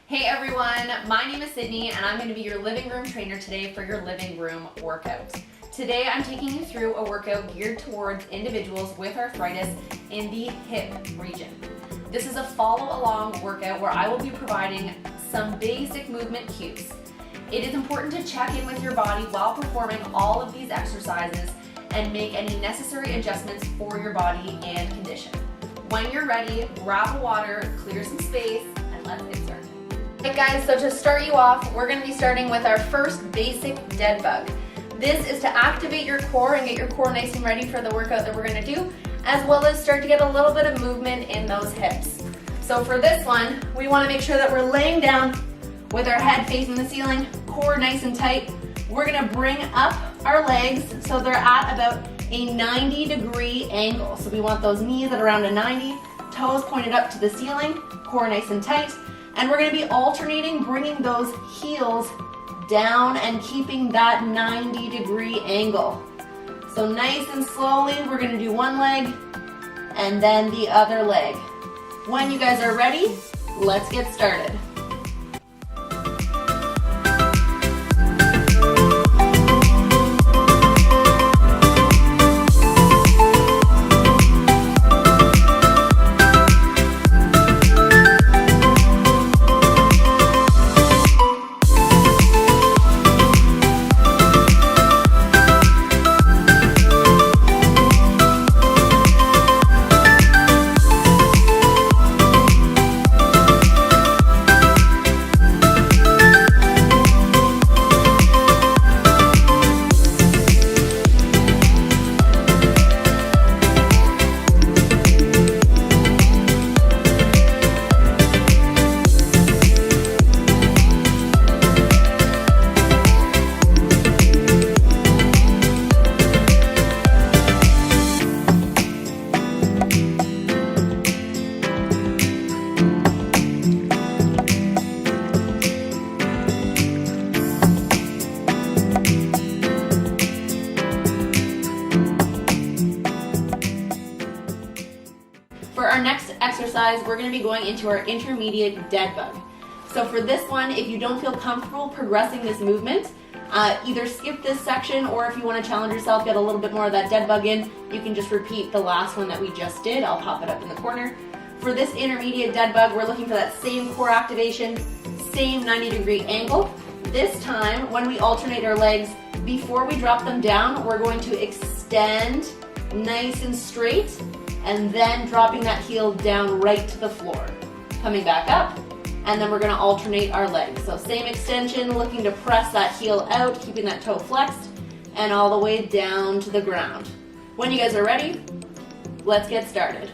Hey everyone, my name is Sydney and I'm going to be your living room trainer today for your living room workout. Today I'm taking you through a workout geared towards individuals with arthritis in the hip region. This is a follow along workout where I will be providing some basic movement cues. It is important to check in with your body while performing all of these exercises and make any necessary adjustments for your body and condition. When you're ready, grab a water, clear some space, and let's get started. Alright guys, so to start you off, we're going to be starting with our first basic dead bug. This is to activate your core and get your core nice and ready for the workout that we're going to do, as well as start to get a little bit of movement in those hips. So for this one, we want to make sure that we're laying down with our head facing the ceiling, core nice and tight. We're going to bring up our legs so they're at about a 90-degree angle. So we want those knees at around a 90, toes pointed up to the ceiling, core nice and tight. And we're going to be alternating, bringing those heels down and keeping that 90-degree angle. So nice and slowly, we're going to do one leg and then the other leg. When you guys are ready, let's get started. For our next exercise, we're going to be going into our intermediate dead bug. So for this one, if you don't feel comfortable progressing this movement, either skip this section, or if you want to challenge yourself, get a little bit more of that dead bug in, you can just repeat the last one that we just did. I'll pop it up in the corner. For this intermediate dead bug, we're looking for that same core activation, same 90-degree angle. This time, when we alternate our legs, before we drop them down, we're going to extend nice and straight, and then dropping that heel down right to the floor. Coming back up, and then we're going to alternate our legs. So same extension, looking to press that heel out, keeping that toe flexed, and all the way down to the ground. When you guys are ready, let's get started.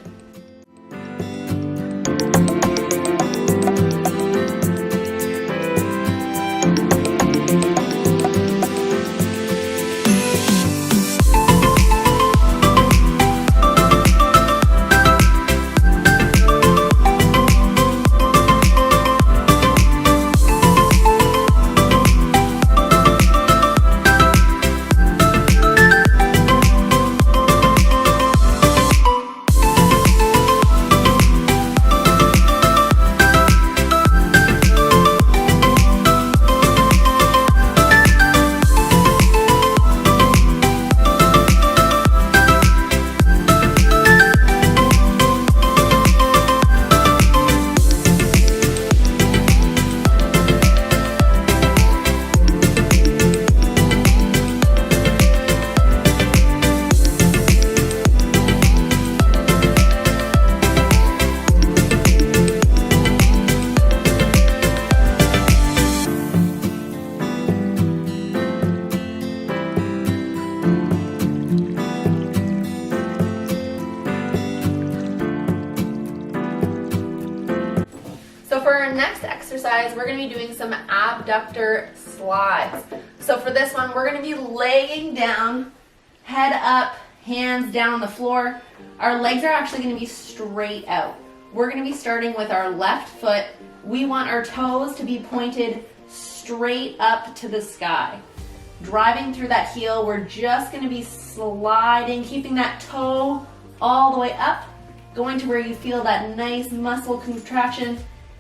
For our next exercise, we're going to be doing some abductor slides. So for this one, we're going to be laying down, head up, hands down on the floor. Our legs are actually going to be straight out. We're going to be starting with our left foot. We want our toes to be pointed straight up to the sky. Driving through that heel, we're just going to be sliding, keeping that toe all the way up, going to where you feel that nice muscle contraction,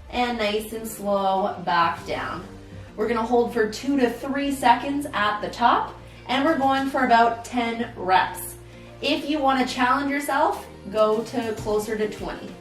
and nice and slow back down. We're gonna hold for 2 to 3 seconds at the top, and we're going for about 10 reps. If you wanna challenge yourself, go to closer to 20.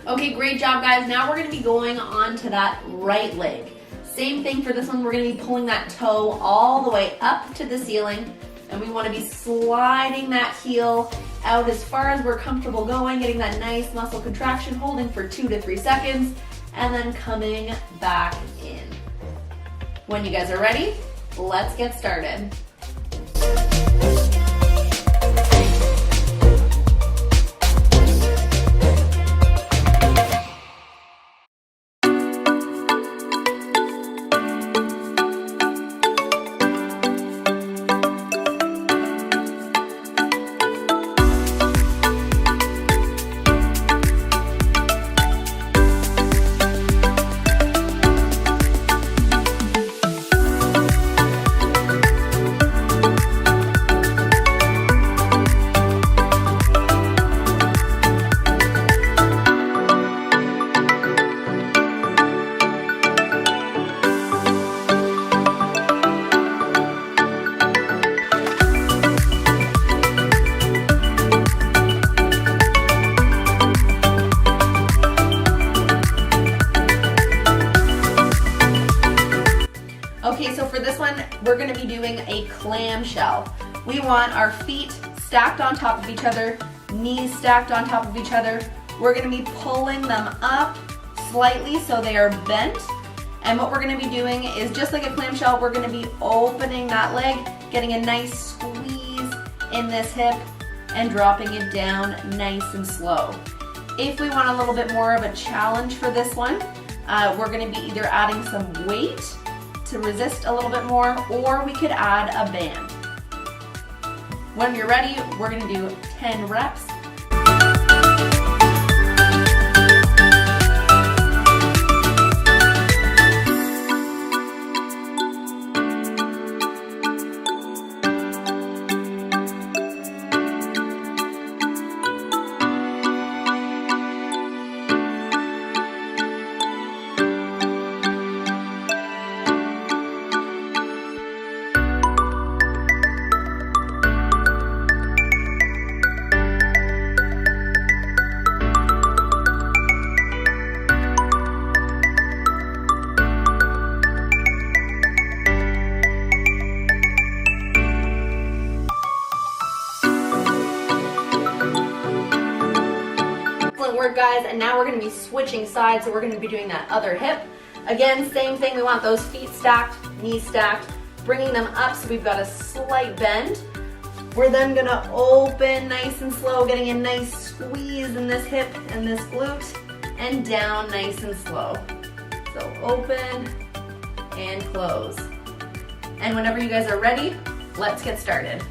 Okay, great job guys. Now we're gonna be going on to that right leg. Same thing for this one, we're gonna be pulling that toe all the way up to the ceiling, and we wanna be sliding that heel out as far as we're comfortable going, getting that nice muscle contraction, holding for 2 to 3 seconds, and then coming back in. When you guys are ready, let's get started. Okay, so for this one, we're gonna be doing a clamshell. We want our feet stacked on top of each other, knees stacked on top of each other. We're gonna be pulling them up slightly so they are bent. And what we're gonna be doing is just like a clamshell, we're gonna be opening that leg, getting a nice squeeze in this hip and dropping it down nice and slow. If we want a little bit more of a challenge for this one, we're gonna be either adding some weight to resist a little bit more, or we could add a band. When you're ready, we're gonna do 10 reps. Work guys, and now we're going to be switching sides, so we're going to be doing that other hip. Again, same thing, we want those feet stacked, knees stacked, bringing them up so we've got a slight bend. We're then going to open nice and slow, getting a nice squeeze in this hip and this glute, and down nice and slow. So open and close. And whenever you guys are ready, let's get started.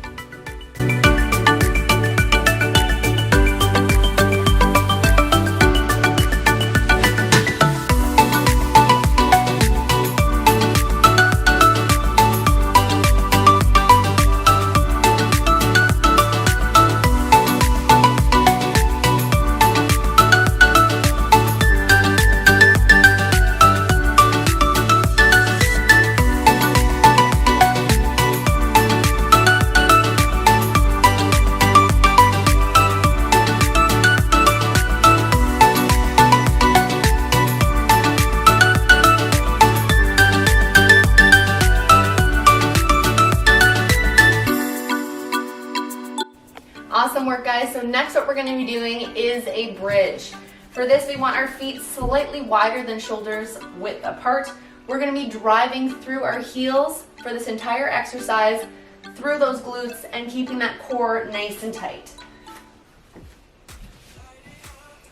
Awesome work, guys. So next what we're going to be doing is a bridge. For this, we want our feet slightly wider than shoulders width apart. We're going to be driving through our heels for this entire exercise, through those glutes, and keeping that core nice and tight.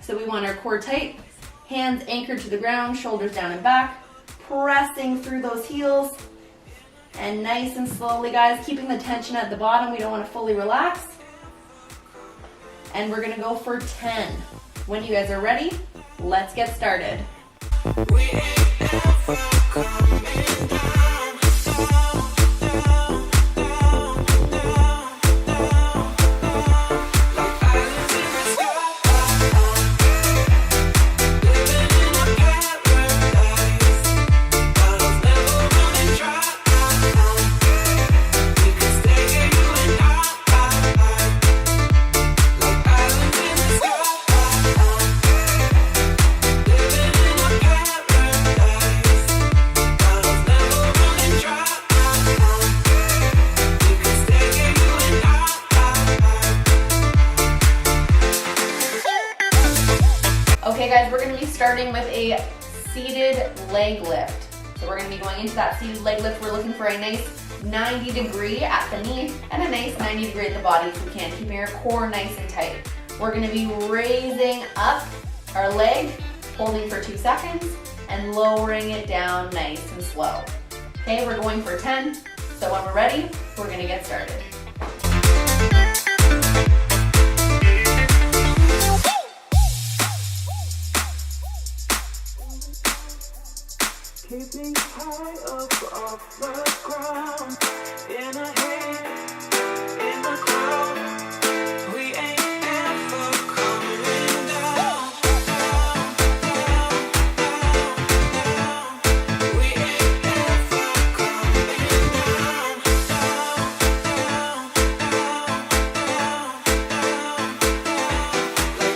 So we want our core tight, hands anchored to the ground, shoulders down and back, pressing through those heels, and nice and slowly, guys, keeping the tension at the bottom. We don't want to fully relax. And we're gonna go for 10. When you guys are ready, let's get started. We ain't ever coming down. Okay guys, we're going to be starting with a seated leg lift. So we're going to be going into that seated leg lift. We're looking for a nice 90 degree at the knee and a nice 90 degree at the body if we can, keeping our core nice and tight. We're going to be raising up our leg, holding for 2 seconds, and lowering it down nice and slow. Okay, we're going for 10. So when we're ready, we're going to get started. Keeping high up off the ground, in a haze, in the crowd, we ain't ever coming down, we ain't ever coming down, like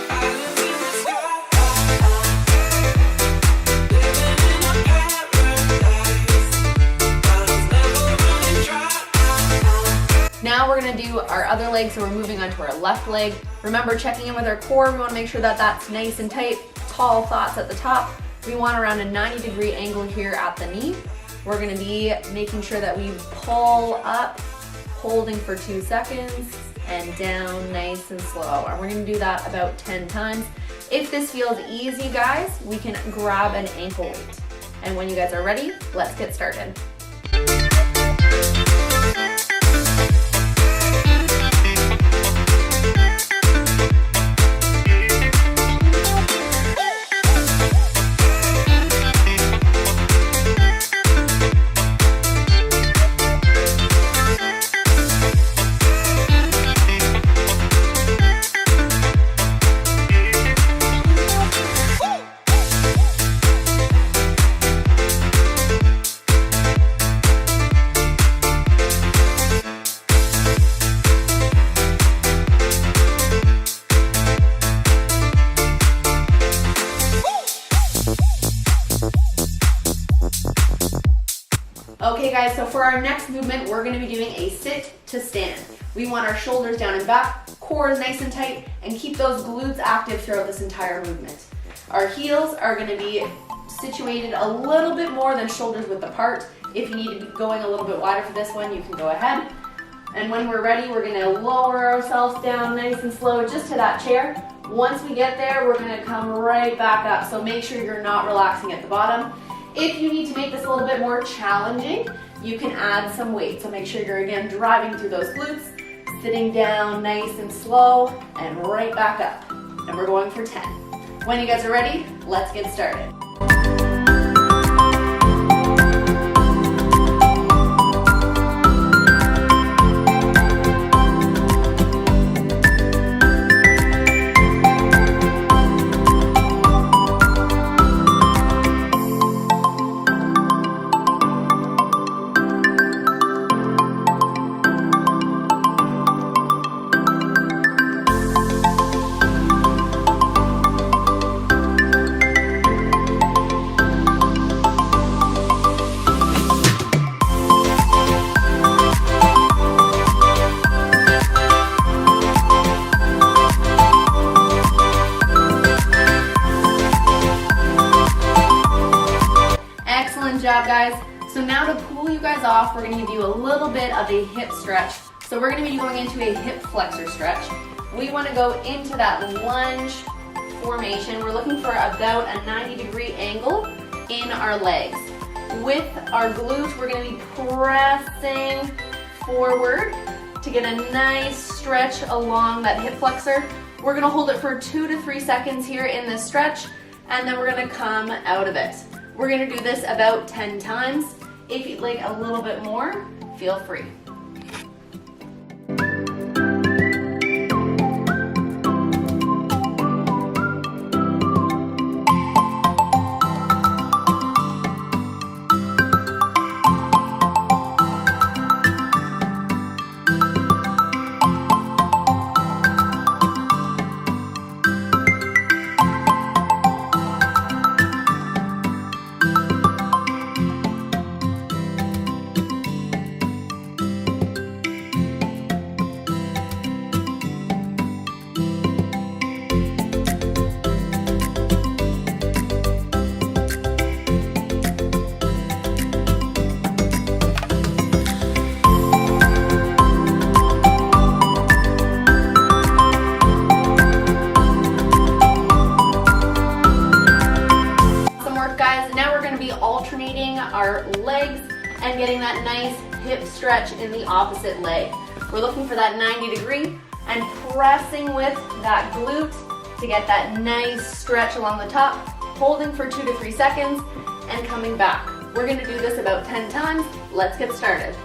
islands in the sky. Now we're going to do our other leg, so we're moving on to our left leg. Remember, checking in with our core, we want to make sure that that's nice and tight, tall thoughts at the top. We want around a 90 degree angle here at the knee. We're going to be making sure that we pull up, holding for 2 seconds, and down nice and slow. And we're going to do that about 10 times. If this feels easy, guys, we can grab an ankle weight. And when you guys are ready, let's get started. Okay guys, so for our next movement, we're going to be doing a sit to stand. We want our shoulders down and back, core is nice and tight, and keep those glutes active throughout this entire movement. Our heels are going to be situated a little bit more than shoulders width apart. If you need to be going a little bit wider for this one, you can go ahead. And when we're ready, we're going to lower ourselves down nice and slow just to that chair. Once we get there, we're going to come right back up. So make sure you're not relaxing at the bottom. If you need to make this a little bit more challenging, you can add some weight. So make sure you're again driving through those glutes, sitting down nice and slow, and right back up. And we're going for 10. When you guys are ready, let's get started. job, guys. So now to pull you guys off, we're gonna give you a little bit of a hip stretch. So we're gonna be going into a hip flexor stretch. We wanna go into that lunge formation. We're looking for about a 90-degree angle in our legs. With our glute, we're gonna be pressing forward to get a nice stretch along that hip flexor. We're gonna hold it for 2 to 3 seconds here in this stretch, and then we're gonna come out of it. We're gonna do this about 10 times. If you'd like a little bit more, feel free. Alternating our legs and getting that nice hip stretch in the opposite leg. We're looking for that 90-degree and pressing with that glute to get that nice stretch along the top, holding for 2 to 3 seconds and coming back. We're going to do this about 10 times. Let's get started.